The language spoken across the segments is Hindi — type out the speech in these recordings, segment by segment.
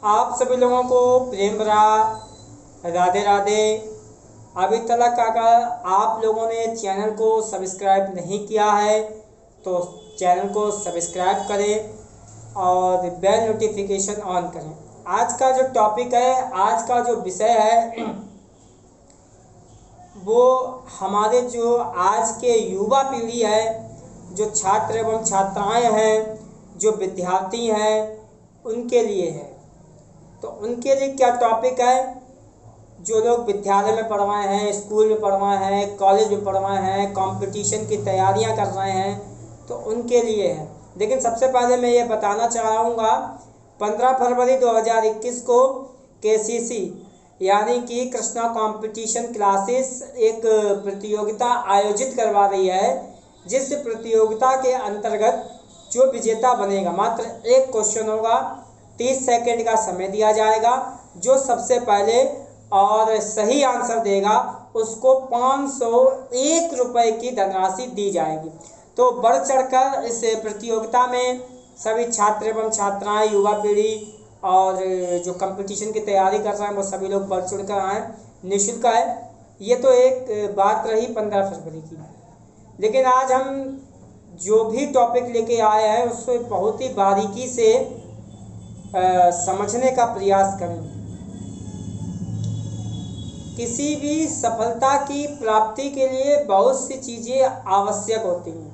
आप सभी लोगों को प्रेम भरा राधे राधे। अभी तक अगर आप लोगों ने चैनल को सब्सक्राइब नहीं किया है तो चैनल को सब्सक्राइब करें और बेल नोटिफिकेशन ऑन करें। आज का जो टॉपिक है, आज का जो विषय है वो हमारे जो आज के युवा पीढ़ी है, जो छात्र एवं छात्राएं हैं, जो विद्यार्थी हैं, उनके लिए है। तो उनके लिए क्या टॉपिक है? जो लोग विद्यालय में पढ़ रहे हैं, स्कूल में पढ़ रहे हैं, कॉलेज में पढ़ रहे हैं, कंपटीशन की तैयारियां कर रहे हैं, तो उनके लिए है। लेकिन सबसे पहले मैं ये बताना चाहूँगा, 15 फरवरी 2021 को KCC यानी कि कृष्णा कंपटीशन क्लासेस एक प्रतियोगिता आयोजित करवा रही है, जिस प्रतियोगिता के अंतर्गत जो विजेता बनेगा, मात्र एक क्वेश्चन होगा, 30 सेकंड का समय दिया जाएगा। जो सबसे पहले और सही आंसर देगा उसको 501 रुपये की धनराशि दी जाएगी। तो बढ़ चढ़कर इस प्रतियोगिता में सभी छात्र एवं छात्राएं, युवा पीढ़ी और जो कंपटीशन की तैयारी कर रहे हैं वो सभी लोग बढ़ चढ़ कर आएँ। निःशुल्क है। ये तो एक बात रही 15 फरवरी की। लेकिन आज हम जो भी टॉपिक लेके आए हैं उसको बहुत ही बारीकी से समझने का प्रयास करें। किसी भी सफलता की प्राप्ति के लिए बहुत सी चीज़ें आवश्यक होती हैं।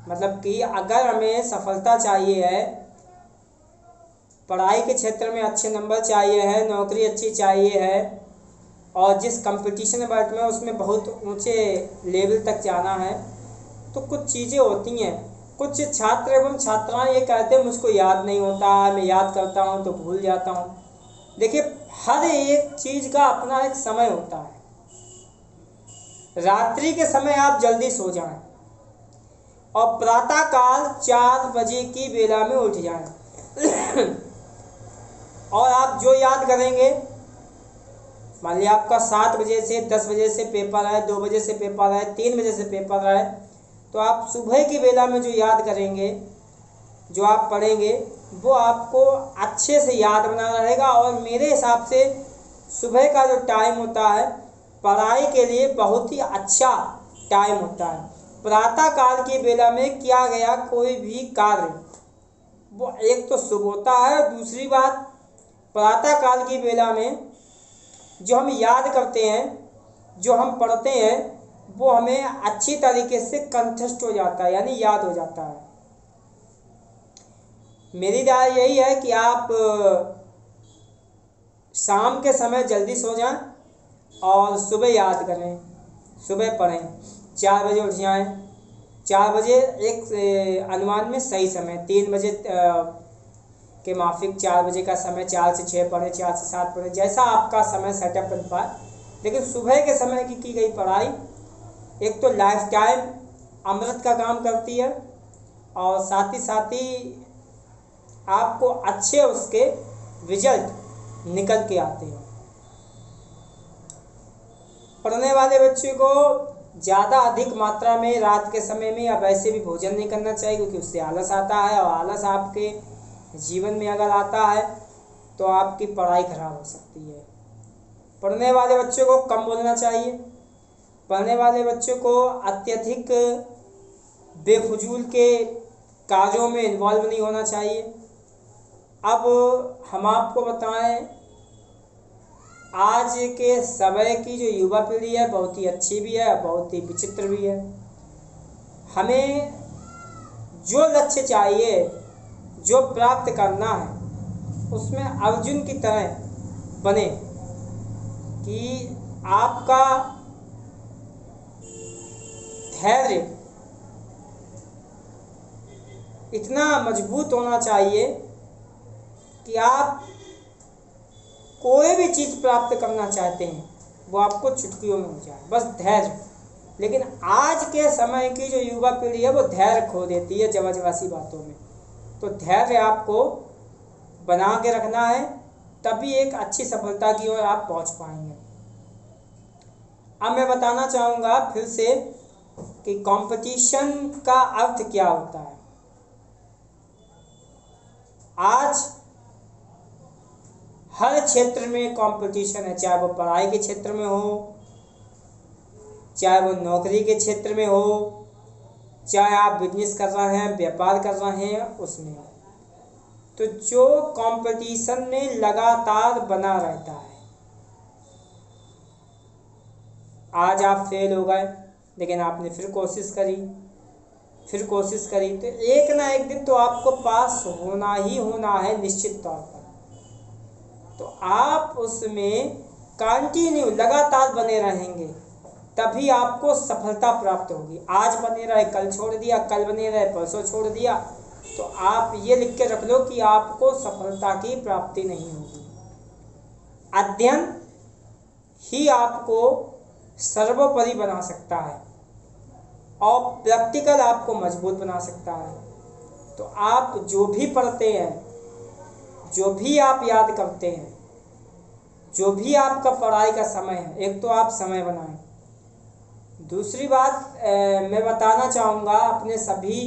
मतलब कि अगर हमें सफलता चाहिए है, पढ़ाई के क्षेत्र में अच्छे नंबर चाहिए है, नौकरी अच्छी चाहिए है और जिस कंपटीशन में बैठना है उसमें बहुत ऊंचे लेवल तक जाना है, तो कुछ चीज़ें होती हैं। कुछ छात्र एवं छात्राएं ये कहते हैं मुझको याद नहीं होता है, मैं याद करता हूँ तो भूल जाता हूँ। देखिए, हर एक चीज़ का अपना एक समय होता है। रात्रि के समय आप जल्दी सो जाएं और प्रातःकाल 4 बजे की बेला में उठ जाएं और आप जो याद करेंगे, मान लिया आपका 7 बजे से 10 बजे से पेपर है, 2 बजे से पेपर है, 3 बजे से पेपर है, तो आप सुबह की बेला में जो याद करेंगे, जो आप पढ़ेंगे, वो आपको अच्छे से याद बना रहेगा। और मेरे हिसाब से सुबह का जो टाइम होता है पढ़ाई के लिए बहुत ही अच्छा टाइम होता है। प्रातःकाल की बेला में किया गया कोई भी कार्य वो एक तो शुभ होता है, दूसरी बात प्रातःकाल की बेला में जो हम याद करते हैं, जो हम पढ़ते हैं, वो हमें अच्छी तरीके से कंठस्थ हो जाता है, यानी याद हो जाता है। मेरी राय यही है कि आप शाम के समय जल्दी सो जाएं और सुबह याद करें, सुबह पढ़ें, 4 बजे उठ जाएं। 4 बजे एक अनुमान में सही समय, 3 बजे के माफिक 4 बजे का समय, 4 से 6 पढ़ें, 4 से 7 पढ़ें, जैसा आपका समय सेटअप बन पाए। लेकिन सुबह के समय की गई पढ़ाई एक तो लाइफ टाइम अमृत का काम करती है और साथ ही आपको अच्छे उसके रिजल्ट निकल के आते हैं। पढ़ने वाले बच्चे को ज़्यादा अधिक मात्रा में रात के समय में या वैसे भी भोजन नहीं करना चाहिए, क्योंकि उससे आलस आता है और आलस आपके जीवन में अगर आता है तो आपकी पढ़ाई खराब हो सकती है। पढ़ने वाले बच्चों को कम बोलना चाहिए। पढ़ने वाले बच्चों को अत्यधिक बेफजूल के कार्यों में इन्वॉल्व नहीं होना चाहिए। अब हम आपको बताएं, आज के समय की जो युवा पीढ़ी है बहुत ही अच्छी भी है, बहुत ही विचित्र भी है। हमें जो लक्ष्य चाहिए, जो प्राप्त करना है, उसमें अर्जुन की तरह बने कि आपका धैर्य इतना मजबूत होना चाहिए कि आप कोई भी चीज़ प्राप्त करना चाहते हैं वो आपको चुटकियों में हो जाए, बस धैर्य। लेकिन आज के समय की जो युवा पीढ़ी है वो धैर्य खो देती है जवासी बातों में। तो धैर्य आपको बना के रखना है, तभी एक अच्छी सफलता की ओर आप पहुंच पाएंगे। अब मैं बताना चाहूँगा फिर से कि कंपटीशन का अर्थ क्या होता है। आज हर क्षेत्र में कंपटीशन है, चाहे वो पढ़ाई के क्षेत्र में हो, चाहे वो नौकरी के क्षेत्र में हो, चाहे आप बिजनेस कर रहे हैं, व्यापार कर रहे हैं, उसमें हो। तो जो कंपटीशन में लगातार बना रहता है, आज आप फेल हो गए लेकिन आपने फिर कोशिश करी, तो एक ना एक दिन तो आपको पास होना ही होना है निश्चित तौर पर। तो आप उसमें कंटिन्यू लगातार बने रहेंगे, तभी आपको सफलता प्राप्त होगी। आज बने रहे कल छोड़ दिया, कल बने रहे परसों छोड़ दिया, तो आप ये लिख के रख लो कि आपको सफलता की प्राप्ति नहीं होगी। अध्ययन ही आपको सर्वोपरि बना सकता है और प्रैक्टिकल आपको मजबूत बना सकता है। तो आप जो भी पढ़ते हैं, जो भी आप याद करते हैं, जो भी आपका पढ़ाई का समय है, एक तो आप समय बनाएं। दूसरी बात मैं बताना चाहूँगा अपने सभी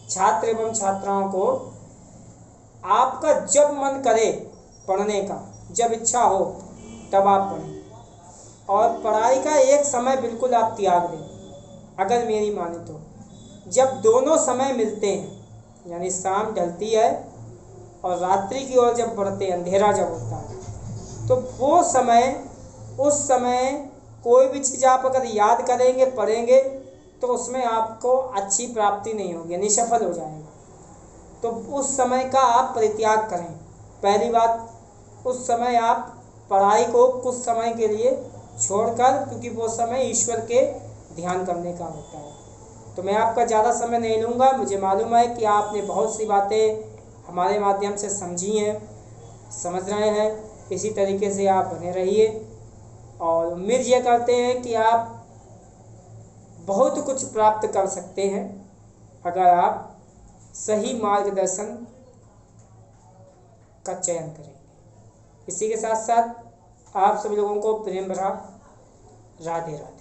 छात्र एवं छात्राओं को, आपका जब मन करे पढ़ने का, जब इच्छा हो तब आप पढ़ें, और पढ़ाई का एक समय बिल्कुल आप त्याग दें। अगर मेरी माने तो जब दोनों समय मिलते हैं, यानी शाम ढलती है और रात्रि की ओर जब बढ़ते हैं, अंधेरा जब होता है, तो वो समय, उस समय कोई भी चीज़ आप अगर याद करेंगे, पढ़ेंगे, तो उसमें आपको अच्छी प्राप्ति नहीं होगी, यानी सफल हो जाएगा। तो उस समय का आप परित्याग करें। पहली बात, उस समय आप पढ़ाई को कुछ समय के लिए छोड़कर, क्योंकि वो समय ईश्वर के ध्यान करने का होता है। तो मैं आपका ज़्यादा समय नहीं लूँगा। मुझे मालूम है कि आपने बहुत सी बातें हमारे माध्यम से समझी हैं, समझ रहे हैं। इसी तरीके से आप बने रहिए और उम्मीद ये करते हैं कि आप बहुत कुछ प्राप्त कर सकते हैं अगर आप सही मार्गदर्शन का चयन करेंगे। इसी के साथ साथ आप सभी लोगों को प्रेम भरा राधे राधे।